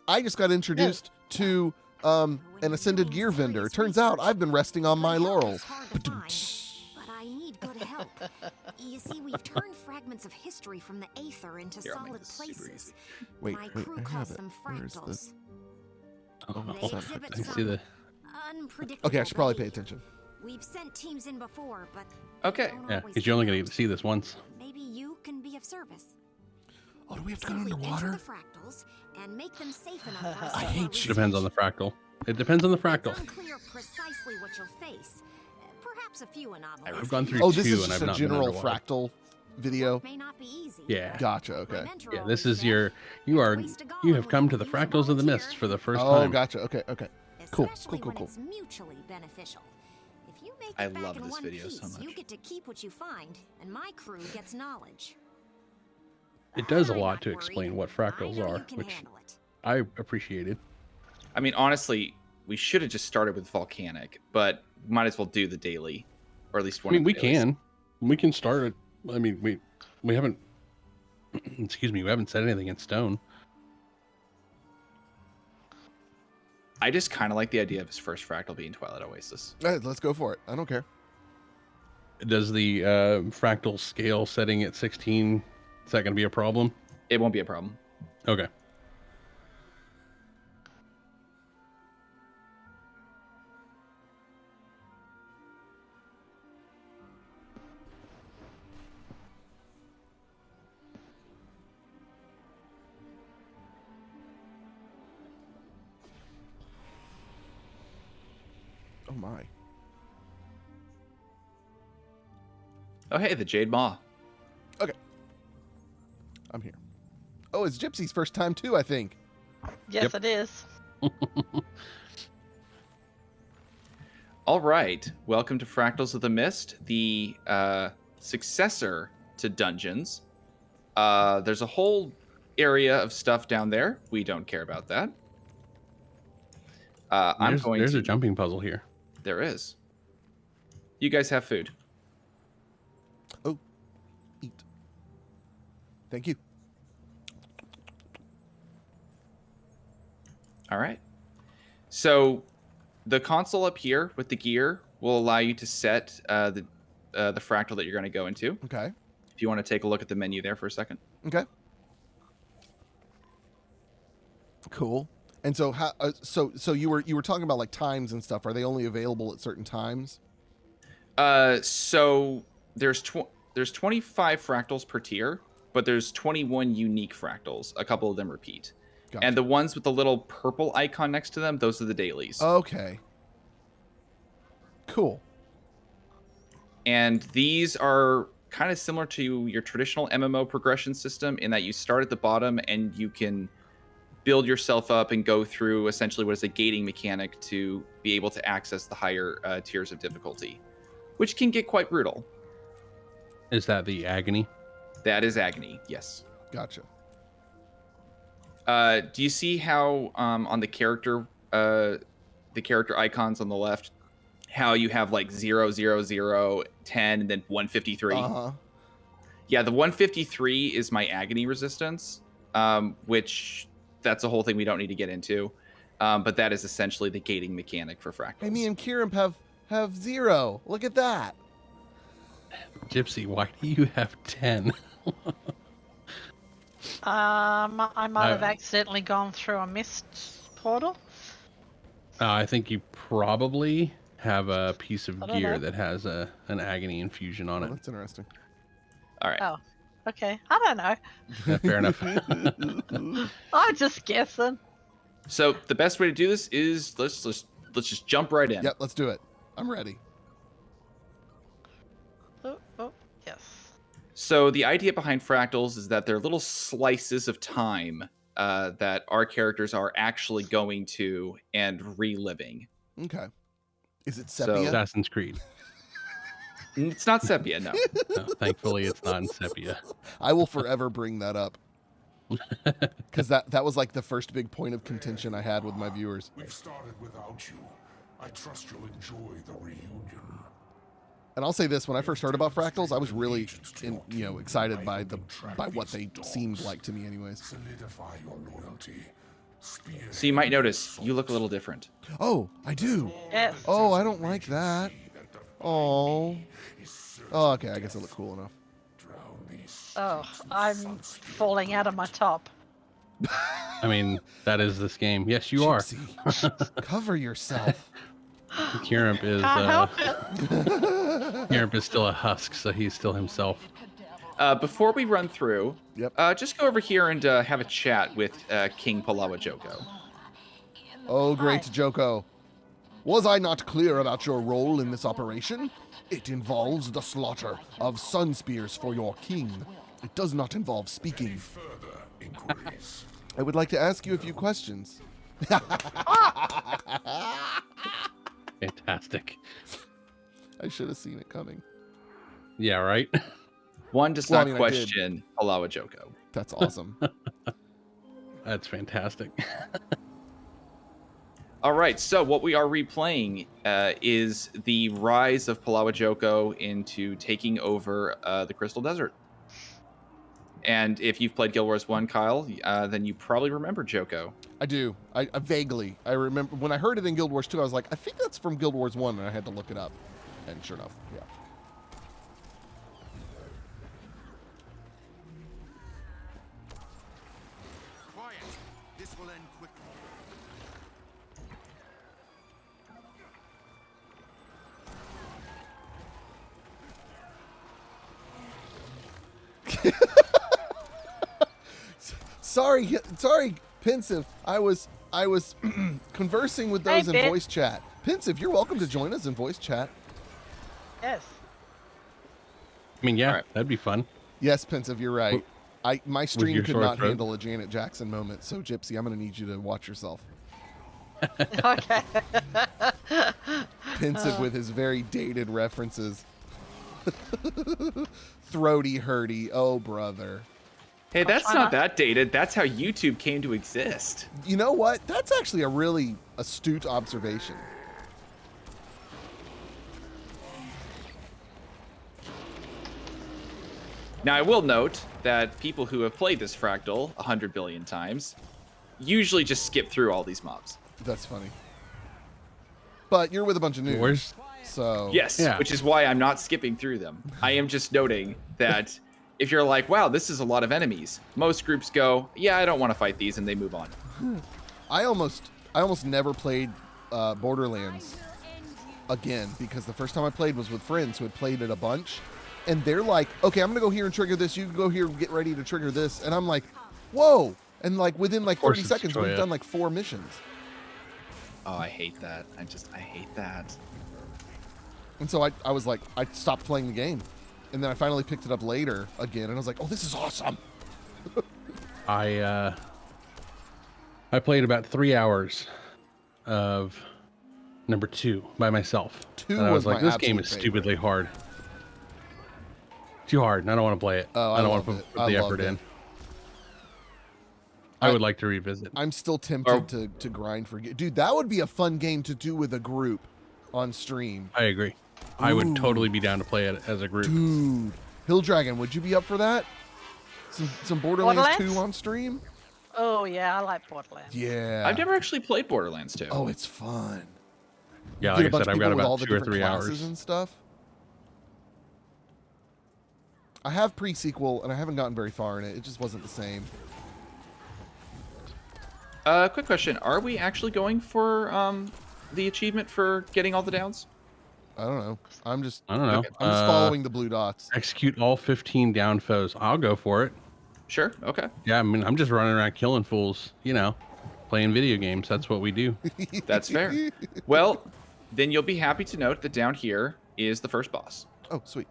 I just got introduced to an ascended gear vendor. Turns out I've been resting on my laurels. But I need good help. You see, we've turned fragments of history from the aether into solid places. Wait, My wait, crew I have calls it. them Where is fractals. this? They exhibit I see some the. unpredictable Okay, I should probably pay behavior. attention. We've sent teams in before, but Okay. don't Yeah, always because you're only gonna pan get to see this once. out. Maybe you can be of service. Oh, do we have to go Simply underwater? enter the fractals and make them safe enough for us I to hate do you. It depends on the fractal. It depends on the fractal. It's unclear precisely what you'll face. Perhaps a few anomalies. I've gone through Oh, this two is and just I've a not been general underwater. fractal video. May not be easy. Yeah. Gotcha. Okay. Yeah, this is your. You have come to the fractals of the mist for the first Oh, time. gotcha. Okay. Okay. Cool, Especially cool, when cool, it's mutually beneficial. If you make it I back love in this one video piece, so much. you get to keep what you find, and my crew gets knowledge. It does a I'm lot not to worried. explain what I fractals know are, you can which handle it. I appreciated. I mean, honestly, we should have just started with volcanic, but might as well do the daily, or at least I one. mean, of we the dailies. can. We can start it. I mean, we haven't. Excuse me. We haven't said anything in stone. I just kind of like the idea of his first fractal being Twilight Oasis. All right, let's go for it. I don't care. Does the fractal scale setting at 16? Is that going to be a problem? It won't be a problem. Okay. Oh my. Oh, hey, the Jade Maw. Okay. I'm here. Oh, it's Gypsy's first time too, I think. Yes, Yep. it is. All right, welcome to Fractals of the Mist, the successor to Dungeons. There's a whole area of stuff down there. We don't care about that. There's a jumping puzzle here. There is. You guys have food. Oh, eat. Thank you. All right. So the console up here with the gear will allow you to set the fractal that you're going to go into. Okay. If you want to take a look at the menu there for a second. Okay. Cool. And so how? So you were talking about like times and stuff. Are they only available at certain times? So there's 25 fractals per tier, but there's 21 unique fractals. A couple of them repeat. Gotcha. And the ones with the little purple icon next to them, those are the dailies. Okay. Cool. And these are kind of similar to your traditional MMO progression system in that you start at the bottom and you can build yourself up and go through essentially what is a gating mechanic to be able to access the higher tiers of difficulty, which can get quite brutal. Is that the agony? That is agony, yes. Gotcha. Do you see how on the character icons on the left, how you have like 0, 0, 0, 10, and then 153? Uh-huh. Yeah, the 153 is my agony resistance, which that's a whole thing we don't need to get into. But that is essentially the gating mechanic for fractals. Hey, me and Kieran have 0. Look at that. Gypsy, why do you have 10? I might have No. accidentally gone through a mist portal. I think you probably have a piece of I don't gear know. that has an agony infusion on Oh, it. that's interesting. All right. Oh, okay. I don't know. Yeah, fair enough. I'm just guessing. So the best way to do this is let's just jump right in. Yep, let's do it. I'm ready. Oh, yes. So the idea behind fractals is that they're little slices of time that our characters are actually going to and reliving. Okay. Is it So- sepia? Assassin's Creed. It's not sepia, no. No, thankfully, it's not in sepia. I will forever bring that up. Because that was like the first big point of contention I had with my viewers. We've started without you. I trust you'll enjoy the reunion. And I'll say this: when I first heard about fractals, I was really, excited by what they seemed like to me, anyways. Solidify your loyalty. So you might notice you look a little different. Oh, I do. Yes. Oh, I don't like that. Oh. Oh, okay. I guess I look cool enough. Oh, I'm falling out of my top. I mean, that is this game. Yes, you are. Gypsy, cover yourself. Kiramp is Can't help it. Kiramp is still a husk, so he's still himself. Before we run through, Yep. just go over here and have a chat with King Palawa Joko. Oh, great Joko. Was I not clear about your role in this operation? It involves the slaughter of sun spears for your king. It does not involve speaking. Further inquiries. I would like to ask you a few questions. Fantastic. I should have seen it coming. Yeah, right? One does Well, I not mean, I did. question Palawa Joko. That's awesome. That's fantastic. All right, so what we are replaying is the rise of Palawa Joko into taking over the Crystal Desert. And if you've played Guild Wars 1, Kyle, then you probably remember Joko. I do. I vaguely. I remember when I heard it in Guild Wars 2, I was like, I think that's from Guild Wars 1, and I had to look it up. And sure enough, yeah. Quiet. This will end quickly. Sorry, Pensive. I was conversing with those in Ben. voice chat. Pensive, you're welcome to join us in voice chat. Yes. I mean, yeah, All right. that'd be fun. Yes, Pensive, you're right. My stream your could sore not throat. handle a Janet Jackson moment, so Gypsy, I'm gonna need you to watch yourself. Okay. Pensive with his very dated references. Throaty hurdy, oh brother. Hey, that's try not not- that dated. That's how YouTube came to exist. You know what? That's actually a really astute observation. Now, I will note that people who have played this Fractal 100 billion times usually just skip through all these mobs. That's funny. But you're with a bunch of noobs. Where's So Yes, Yeah. which is why I'm not skipping through them. I am just noting that if you're like, wow, this is a lot of enemies, most groups go, yeah, I don't want to fight these, and they move on. I almost never played Borderlands again because the first time I played was with friends who had played it a bunch, and they're like, okay, I'm gonna go here and trigger this. You can go here and get ready to trigger this, and I'm like, whoa! And like within like Force 30 to seconds, destroy we've it. done like 4 missions. Oh, I hate that. I hate that. And so I was like, I stopped playing the game, and then I finally picked it up later again, and I was like, oh, this is awesome. I played about 3 hours of number 2 by myself. 2 and I was was like, my this game is absolute stupidly hard. Too hard, and I don't want to play it. Oh, I don't want loved to it. put I the loved effort it. in. I would like to revisit. I'm still tempted to grind for dude. That would be a fun game to do with a group on stream. I agree. I Ooh. would totally be down to play it as a group. Dude, Hill Dragon, would you be up for that? Some Borderlands, Borderlands? 2 on stream? Oh yeah, I like Borderlands. Yeah. I've never actually played Borderlands 2. Oh, it's fun. Yeah, Get like a I bunch said, of I've got people with all about the 2 or different 3 classes hours. and stuff. I have pre-sequel, and I haven't gotten very far in it. It just wasn't the same. Quick question. Are we actually going for the achievement for getting all the downs? I don't know. I'm just I don't know. I'm just following the blue dots. Execute all 15 down foes. I'll go for it. Sure. Okay. Yeah, I mean, I'm just running around killing fools, playing video games. That's what we do. That's fair. Well, then you'll be happy to note that down here is the first boss. Oh, sweet.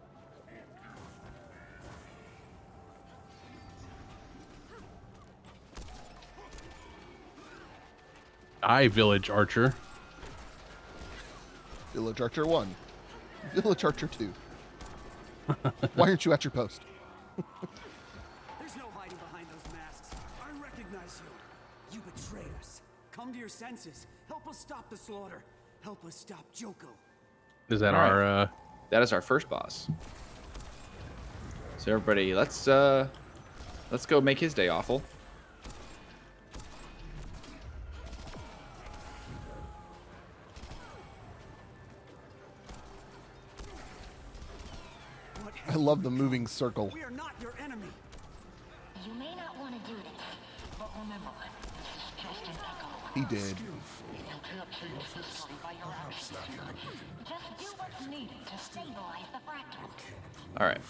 Village Archer. Village Archer 1. Village Archer 2. Why aren't you at your post? There's no hiding behind those masks. I recognize you. You betrayed us. Come to your senses. Help us stop the slaughter. Help us stop Joko. Is that All right. our That is our first boss. So everybody, let's go make his day awful. I love the moving circle. We are not your enemy. You may not want to do this, but remember, this is just an echo. He did. Just do what's needed to stabilize the fractal. All right.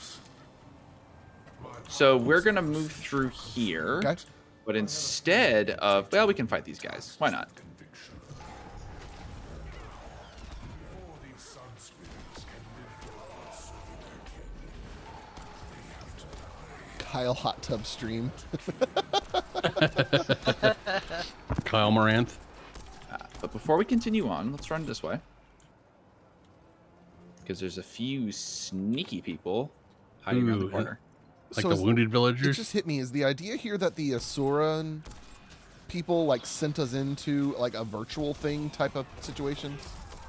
So we're gonna move through here, Okay. but instead of, well, we can fight these guys. Why not? Before these sun spirits can live for us or their kin, they have to die. Kyle hot tub stream. Kyle Moranth. But before we continue on, let's run this way. Because there's a few sneaky people hiding around the Ooh, corner. Like So the is- wounded It villagers. just hit me. Is the idea here that the Asuran people like sent us into like a virtual thing type of situation,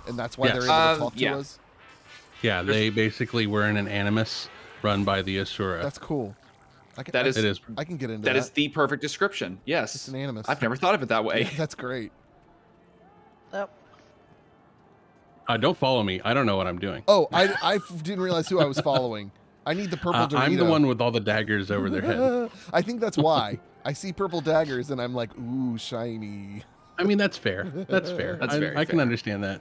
and that's why Yes. they're able to talk Yeah. to us? Yeah, they basically were in an animus run by the Asura. That's cool. That is- It is. I can get into That is the perfect description. Yes. It's an animus. I've never thought of it that way. Yeah, that's great. Yep. Don't follow me. I don't know what I'm doing. Oh, I didn't realize who I was following. I need the purple Dorito. I'm the one with all the daggers over their head. I think that's why. I see purple daggers and I'm like, ooh, shiny. I mean, that's fair. That's fair. That's very I can fair. understand that.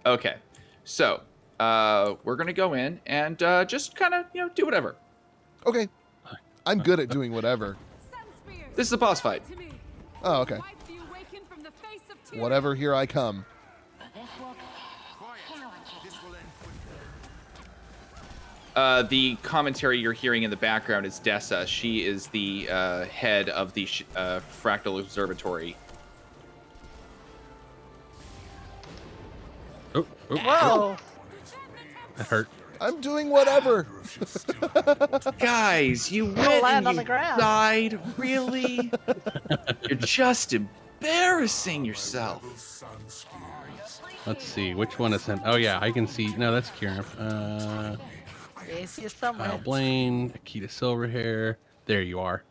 Okay. So we're going to go in and just kind of, do whatever. Okay. I'm good at doing whatever. This is a boss fight. Oh, okay. Whatever, here I come. This looks challenging. This will end quickly. The commentary you're hearing in the background is Dessa. She is the head of the Fractal Observatory. Oh, Whoa! that hurt. I'm doing whatever. Guys, you You'll went land and on you the ground. died? Really? You're just embarrassing yourself. Sun spirits. Let's see. Which one is sent? Oh, yeah, I can see. No, that's Kieran. Yes, you're somewhere. Kyle Blaine, Akita Silverhair. There you are.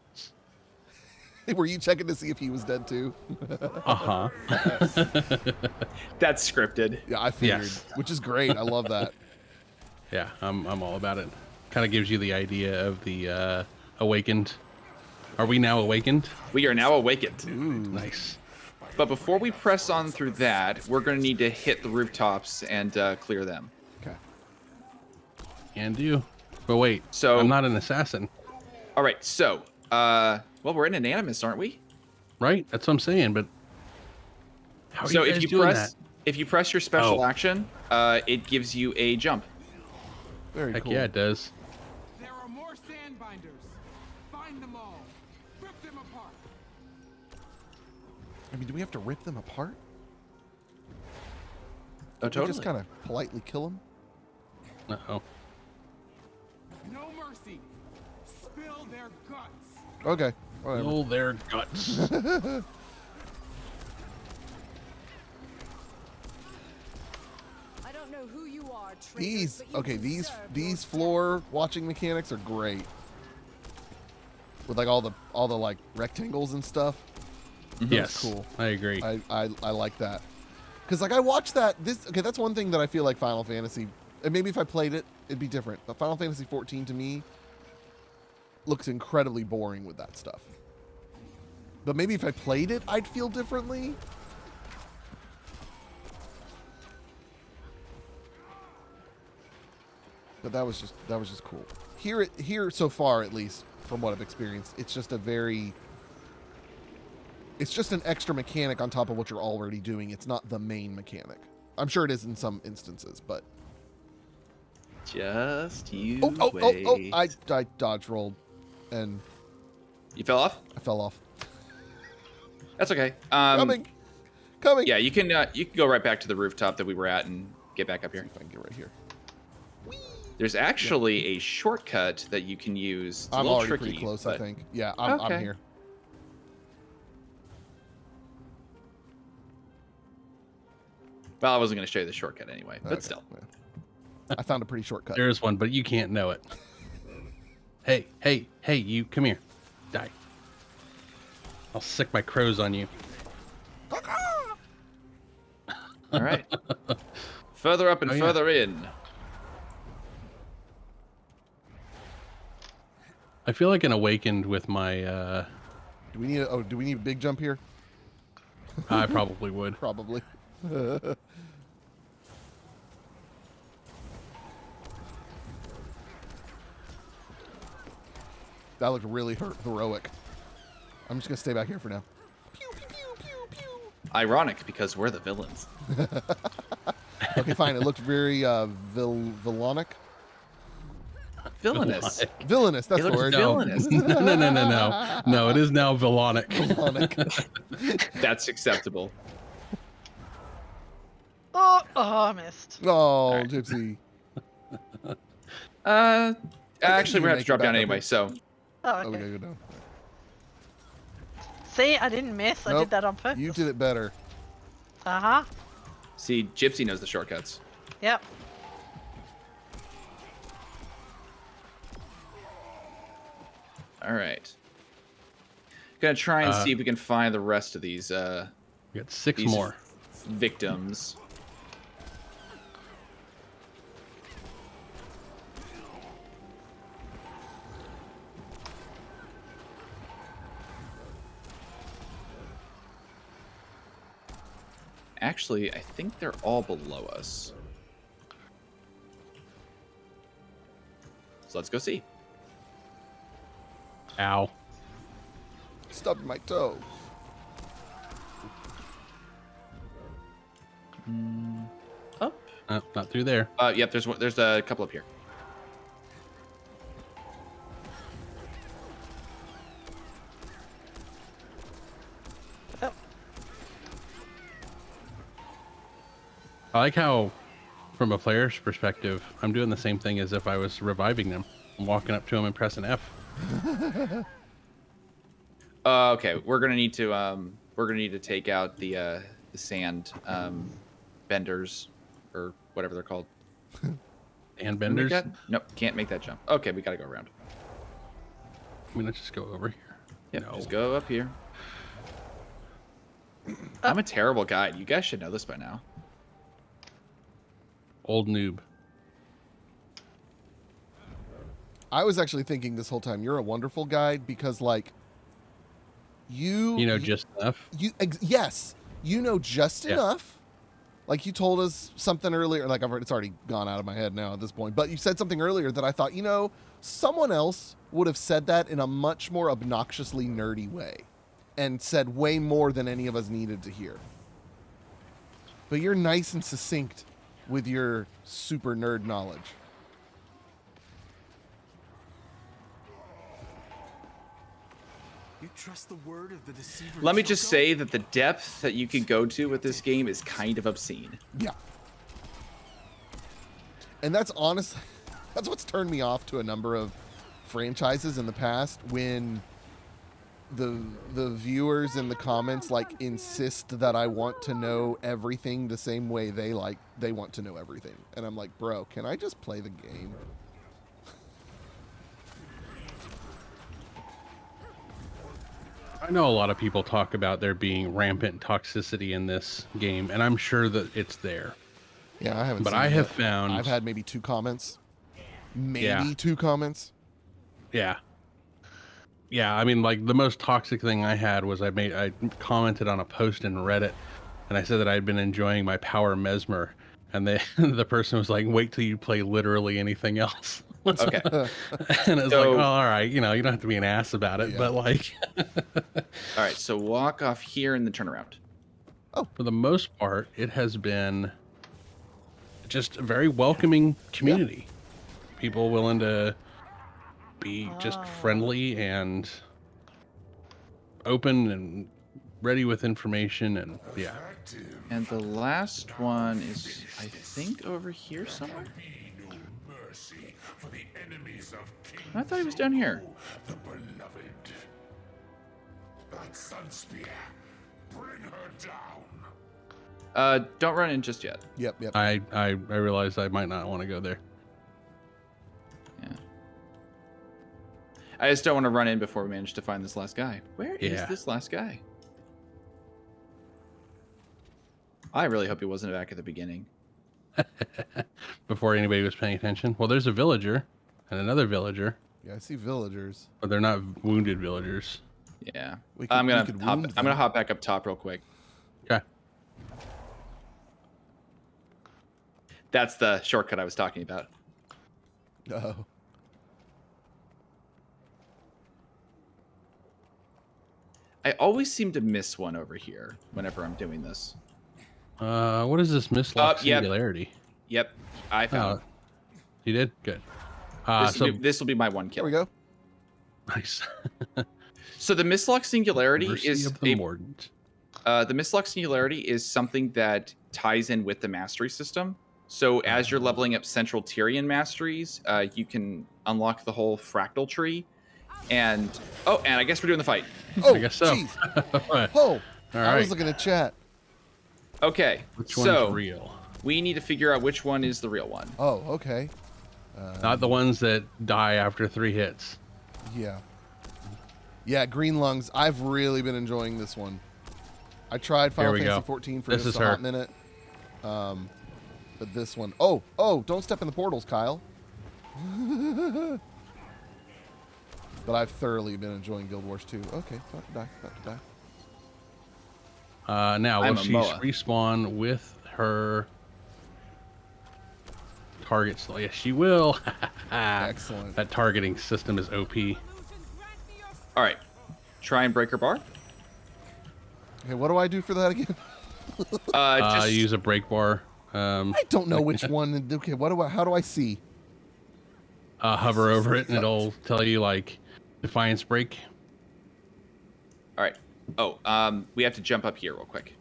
Were you checking to see if he was dead too? Uh-huh. That's scripted. Yeah, I figured. Yes. Which is great. I love that. Yeah, I'm all about it. Kind of gives you the idea of the awakened. Are we now awakened? We are now awakened. Nice. But before we press on through that, we're going to need to hit the rooftops and clear them. Okay. Can do. But wait, So- I'm not an assassin, All right, so, well, we're in an animus, aren't we? right? That's what I'm saying, but how are So you if guys you doing press that? if you press your special Oh. action, it gives you a jump. Very Heck cool. yeah, it does. There are more sandbinders. Find them all. Rip them apart. I mean, do we have to rip them apart? Oh, We totally. just kind of politely kill them? Uh-oh. No mercy. Spill their guts. Okay. Whatever. Oh, their guts. I don't know who you are, traitors, These, but you okay, these deserve these your floor watching mechanics are great. With like all the like rectangles and stuff. Yes, cool. I agree. I like that. Cuz like I watched that that's one thing that I feel like Final Fantasy, and maybe if I played it it'd be different. But Final Fantasy 14 to me looks incredibly boring with that stuff. But maybe if I played it I'd feel differently. But that was just cool. Here so far at least from what I've experienced, it's just an extra mechanic on top of what you're already doing. It's not the main mechanic. I'm sure it is in some instances, but Just you oh, wait. I dodge rolled and You fell off? I fell off. That's okay. Coming. Yeah, you can go right back to the rooftop that we were at and get back up here. If I can get right here. There's actually a shortcut that you can use. It's a I'm little already tricky, pretty close, but I think. Yeah, I'm Okay. here. Well, I wasn't going to show you the shortcut anyway, but Okay, still. yeah. I found a pretty shortcut. There is one, but you can't know it. Hey, you, come here. Die. I'll sick my crows on you. All right. Further up and Oh, yeah. further in. I feel like an awakened with my. Do we need a big jump here? I probably would. Probably. That looked really heroic. I'm just gonna stay back here for now. Pew, pew, pew, pew, pew. Ironic, because we're the villains. Okay, fine. It looked very villainic. Villainous. Villainous. That's It the looks word. villainous. No. It is now villainic. That's acceptable. Oh, I missed. Oh, right. Gypsy. Actually, we're gonna have to drop down anyway. So. Oh, Oh, we okay. gotta go down. See, I didn't miss. I Nope, did that on purpose. You did it better. Uh-huh. See, Gypsy knows the shortcuts. Yep. All right. Gonna try and see if we can find the rest of these. We got 6 these more victims. Actually, I think they're all below us. So let's go see. Ow. Stubbed my toe. Up? Not through there. Yep. There's a couple up here. I like how, from a player's perspective, I'm doing the same thing as if I was reviving them. I'm walking up to them and pressing F. Okay, we're gonna need to take out the sand benders or whatever they're called. And Can we make benders. that? Nope, can't make that jump. Okay, we gotta go around. I mean, let's just go over here. Yep, No. just go up here. I'm a terrible guide. You guys should know this by now. Old noob. I was actually thinking this whole time you're a wonderful guide because, like, You know just enough. Yes, you know just Yeah. enough. Like you told us something earlier. Like it's already gone out of my head now at this point. But you said something earlier that I thought, someone else would have said that in a much more obnoxiously nerdy way, and said way more than any of us needed to hear. But you're nice and succinct with your super nerd knowledge. You trust the word of the deceiver? Let me just Joko? say that the depth that you can go to with this game is kind of obscene. Yeah. And that's honestly, that's what's turned me off to a number of franchises in the past, when the viewers in the comments insist that I want to know everything the same way they want to know everything. And I'm like, bro, can I just play the game? I know a lot of people talk about there being rampant toxicity in this game, and I'm sure that it's there. Yeah, I haven't But seen I it have yet. found... I've had maybe 2 comments. Maybe Yeah. 2 comments. Yeah. Yeah, I mean, like, the most toxic thing I had was I commented on a post in Reddit, and I said that I'd been enjoying my power mesmer, and the person was like, wait till you play literally anything else. Okay. And it's So- like, oh, all right, you don't have to be an ass about it, Yeah. but like... All right, so walk off here and then turn around. For the most part, it has been just a very welcoming community. People willing to be just friendly and open and ready with information, and yeah. And the last one is, I think, over here somewhere. Be no mercy for the enemies of King I thought he was down here. the beloved. That sun spear, bring her down. Don't run in just yet. Yep. I realized I might not want to go there. Yeah. I just don't want to run in before we manage to find this last guy. Where is Yeah. this last guy? I really hope he wasn't back at the beginning. Before anybody was paying attention. Well, there's a villager and another villager. Yeah, I see villagers. But they're not wounded villagers. Yeah. We could- I'm we gonna could hop, wound I'm gonna them. hop back up top real quick. Okay. That's the shortcut I was talking about. Oh. I always seem to miss one over here whenever I'm doing this. What is this mislock singularity? Yep. I found it. You did? Good. This will be my one kill. There we go. Nice. So the mislock singularity Mercy is of the Mordant. the mislock singularity is something that ties in with the mastery system. So as you're leveling up Central Tyrian masteries, you can unlock the whole fractal tree. And I guess we're doing the fight. Oh, I guess so. Jeez. Oh, I was looking at chat. Okay. Which one's real? We need to figure out which one is the real one. Oh, okay. Not the ones that die after 3 hits. Yeah. Yeah, Green Lungs. I've really been enjoying this one. I tried Final Fantasy 14 for just a hot minute. But this one. Oh, don't step in the portals, Kyle. But I've thoroughly been enjoying Guild Wars 2. Okay, not to die. Now, will she Moa. respawn with her targets? Yes, she will. Excellent. That targeting system is OP. All right. Try and break her bar. Okay, what do I do for that again? Just use a break bar. I don't know which one. Okay, how do I see? Hover over it and it'll tell you like Defiance break. All right. We have to jump up here real quick.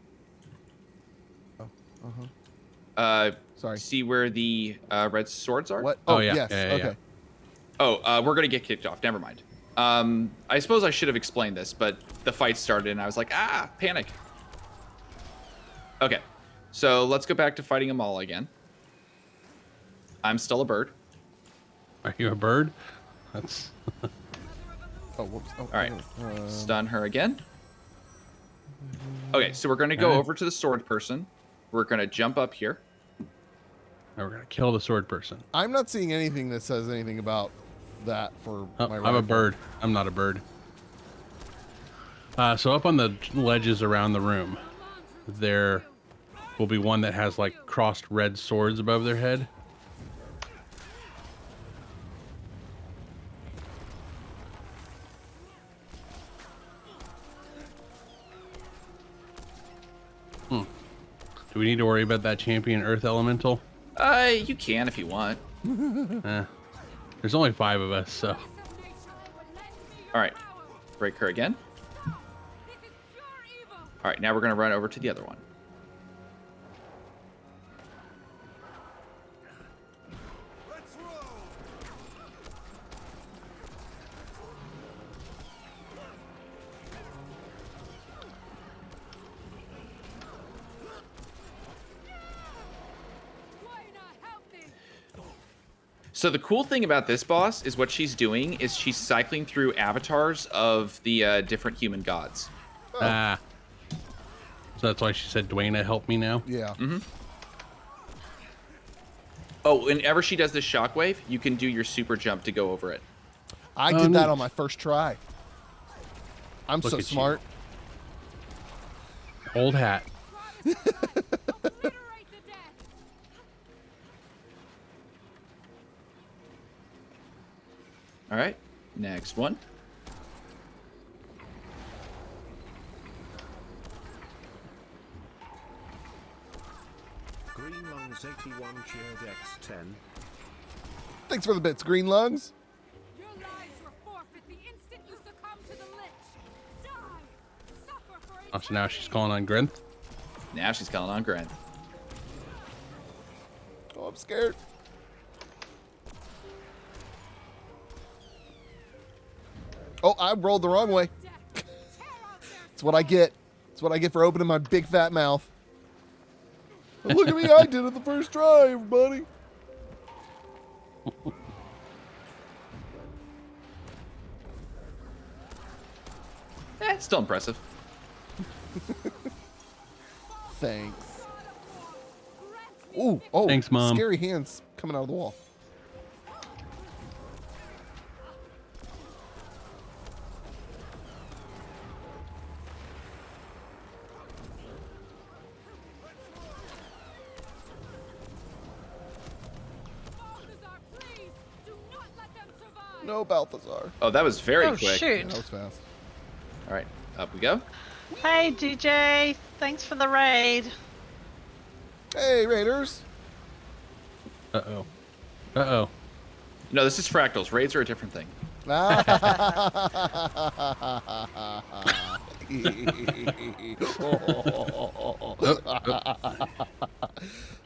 Sorry. See where the red swords are? What? Oh, yeah. Yes. Yeah. Okay. Oh, we're gonna get kicked off. Never mind. I suppose I should have explained this, but the fight started and I was like, panic. Okay, so let's go back to fighting them all again. I'm still a bird. Are you a bird? That's. Oh, whoops. Oh, All right. Stun her again. Okay, so we're gonna go over to the sword person. We're gonna jump up here. Now we're gonna kill the sword person. I'm not seeing anything that says anything about that for my rifle. I'm a bird. I'm not a bird. So up on the ledges around the room, there will be one that has like crossed red swords above their head. Do we need to worry about that champion earth elemental? You can if you want. There's only 5 of us, so. All right, break her again. All right, now we're gonna run over to the other one. Let's roll. So the cool thing about this boss is what she's doing is she's cycling through avatars of the different human gods. So that's why she said, Dwayne, help me now? Yeah. Mm-hmm. Oh, whenever she does this shockwave, you can do your super jump to go over it. I did that on my first try. I'm Look so at smart. Old hat. All right, next one. Green Lungs 81 cheered X10. Thanks for the bits, Green Lungs. Your lives were forfeit the instant you succumb to the lich. Die. Suffer for Oh, so now she's calling on Grenth? Now she's calling on Gren. Oh, I'm scared. Oh, I rolled the wrong way. That's what I get. That's what I get for opening my big fat mouth. Look at me, I did it the first try, everybody. Still impressive. Thanks. Ooh, oh, Thanks, Mom. Scary hands coming out of the wall. No, Balthazar. Oh, that was very Oh, quick. shoot. Yeah, that was fast. All right, up we go. Hey, DJ. Thanks for the raid. Hey, Raiders. Uh-oh. Uh-oh. No, this is Fractals. Raids are a different thing.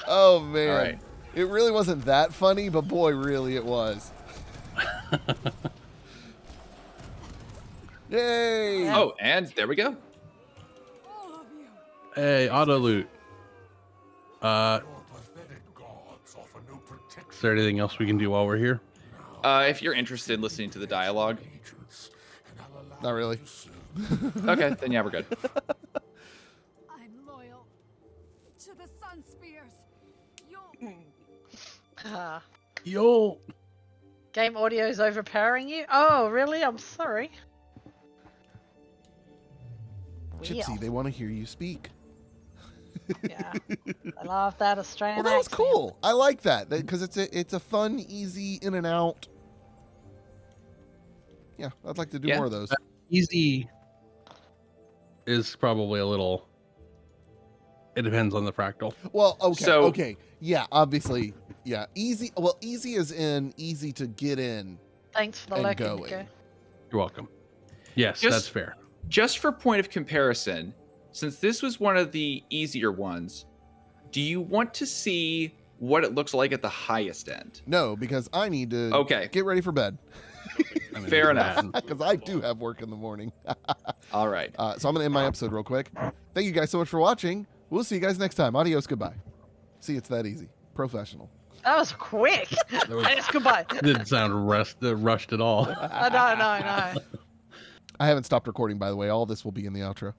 Oh man, All right. it really wasn't that funny, but boy, really it was. Yay! Oh, and there we go. All of you. Hey, auto loot. Your pathetic gods offer no protection. Is there anything else we can do while we're here? If you're interested in listening to the dialogue. Agents, and I'll allow Not really. you to serve. Okay, then yeah, we're good. I'm loyal to the Sun Spears. You'll Ah, Yo. game audio is overpowering you? Oh, really? I'm sorry. Gypsy, Well, they want to hear you speak. yeah. I love that Australian Well, that was accent. cool. I like that because it's a fun, easy in and out. Yeah, I'd like to do Yeah. more of those. Easy is probably a little... It depends on the fractal. Well, okay, So- okay, yeah, obviously, yeah, easy. Well, easy is in easy to get in. Thanks for the And look, going. Indigo. You're welcome. Yes, Just- that's fair. Just for point of comparison, since this was one of the easier ones, do you want to see what it looks like at the highest end? No, because I need to Okay. get ready for bed I mean, Fair it's enough. bad. because I do have work in the morning. All right. So I'm gonna end my episode real quick. Thank you guys so much for watching. We'll see you guys next time. Adios, goodbye. See, it's that easy. Professional. That was quick. was- Yes, goodbye. Didn't sound rushed at all. No. I haven't stopped recording, by the way. All this will be in the outro.